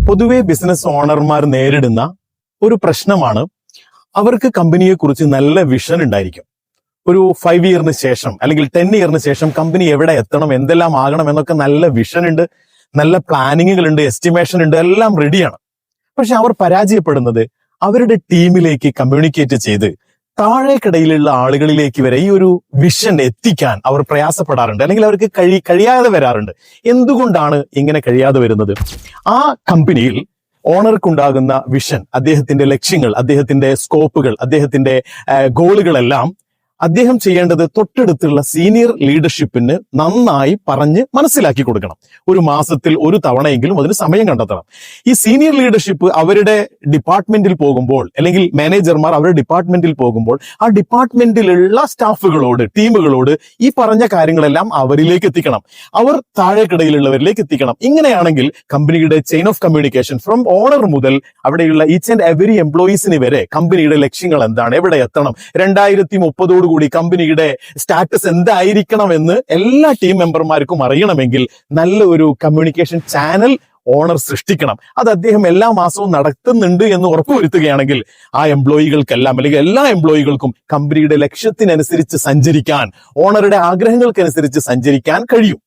പൊതുവെ ബിസിനസ് ഓണർമാർ നേരിടുന്ന ഒരു പ്രശ്നമാണ് അവർക്ക് കമ്പനിയെ കുറിച്ച് നല്ല വിഷൻ ഉണ്ടായിരിക്കും. ഒരു 5 ഇയറിന് ശേഷം അല്ലെങ്കിൽ 10 ഇയറിന് ശേഷം കമ്പനി എവിടെ എത്തണം, എന്തെല്ലാം ആകണം എന്നൊക്കെ നല്ല വിഷൻ ഉണ്ട്, നല്ല പ്ലാനിങ്ങുകൾ ഉണ്ട്, എസ്റ്റിമേഷൻ ഉണ്ട്, എല്ലാം റെഡിയാണ്. പക്ഷെ അവർ പരാജയപ്പെടുന്നത് അവരുടെ ടീമിലേക്ക് കമ്മ്യൂണിക്കേറ്റ് ചെയ്ത് താഴേക്കിടയിലുള്ള ആളുകളിലേക്ക് വരെ ഈ ഒരു വിഷൻ എത്തിക്കാൻ അവർ പ്രയാസപ്പെടാറുണ്ട്, അല്ലെങ്കിൽ അവർക്ക് കഴിയാതെ വരാറുണ്ട്. എന്തുകൊണ്ടാണ് ഇങ്ങനെ കഴിയാതെ വരുന്നത്? ആ കമ്പനിയിൽ ഓണർക്കുണ്ടാകുന്ന വിഷൻ, അദ്ദേഹത്തിന്റെ ലക്ഷ്യങ്ങൾ, അദ്ദേഹത്തിന്റെ സ്കോപ്പുകൾ, അദ്ദേഹത്തിന്റെ ഗോളുകളെല്ലാം അദ്ദേഹം ചെയ്യേണ്ടത് തൊട്ടടുത്തുള്ള സീനിയർ ലീഡർഷിപ്പിന് നന്നായി പറഞ്ഞ് മനസ്സിലാക്കി കൊടുക്കണം. ഒരു മാസത്തിൽ ഒരു തവണയെങ്കിലും അതിന് സമയം കണ്ടെത്തണം. ഈ സീനിയർ ലീഡർഷിപ്പ് അവരുടെ ഡിപ്പാർട്ട്മെന്റിൽ പോകുമ്പോൾ, അല്ലെങ്കിൽ മാനേജർമാർ അവരുടെ ഡിപ്പാർട്ട്മെന്റിൽ പോകുമ്പോൾ, ആ ഡിപ്പാർട്ട്മെന്റിലുള്ള സ്റ്റാഫുകളോട്, ടീമുകളോട് ഈ പറഞ്ഞ കാര്യങ്ങളെല്ലാം അവരിലേക്ക് എത്തിക്കണം. അവർ താഴേക്കിടയിലുള്ളവരിലേക്ക് എത്തിക്കണം. ഇങ്ങനെയാണെങ്കിൽ കമ്പനിയുടെ chain of communication from owner മുതൽ അവിടെയുള്ള ഈച്ച് ആൻഡ് എവരി എംപ്ലോയീസിന് വരെ കമ്പനിയുടെ ലക്ഷ്യങ്ങൾ എന്താണ്, എവിടെ എത്തണം, 2030 കൂടി കമ്പനിയുടെ സ്റ്റാറ്റസ് എന്തായിരിക്കണം എന്ന് എല്ലാ ടീം മെമ്പർമാർക്കും അറിയണമെങ്കിൽ നല്ല ഒരു കമ്മ്യൂണിക്കേഷൻ ചാനൽ ഓണർ സൃഷ്ടിക്കണം. അത് അദ്ദേഹം എല്ലാ മാസവും നടത്തുന്നുണ്ട് എന്ന് ഉറപ്പുവരുത്തുകയാണെങ്കിൽ ആ എംപ്ലോയികൾക്കെല്ലാം, അല്ലെങ്കിൽ എല്ലാ എംപ്ലോയികൾക്കും കമ്പനിയുടെ ലക്ഷ്യത്തിനനുസരിച്ച് സഞ്ചരിക്കാൻ, ഓണറുടെ ആഗ്രഹങ്ങൾക്കനുസരിച്ച് സഞ്ചരിക്കാൻ കഴിയും.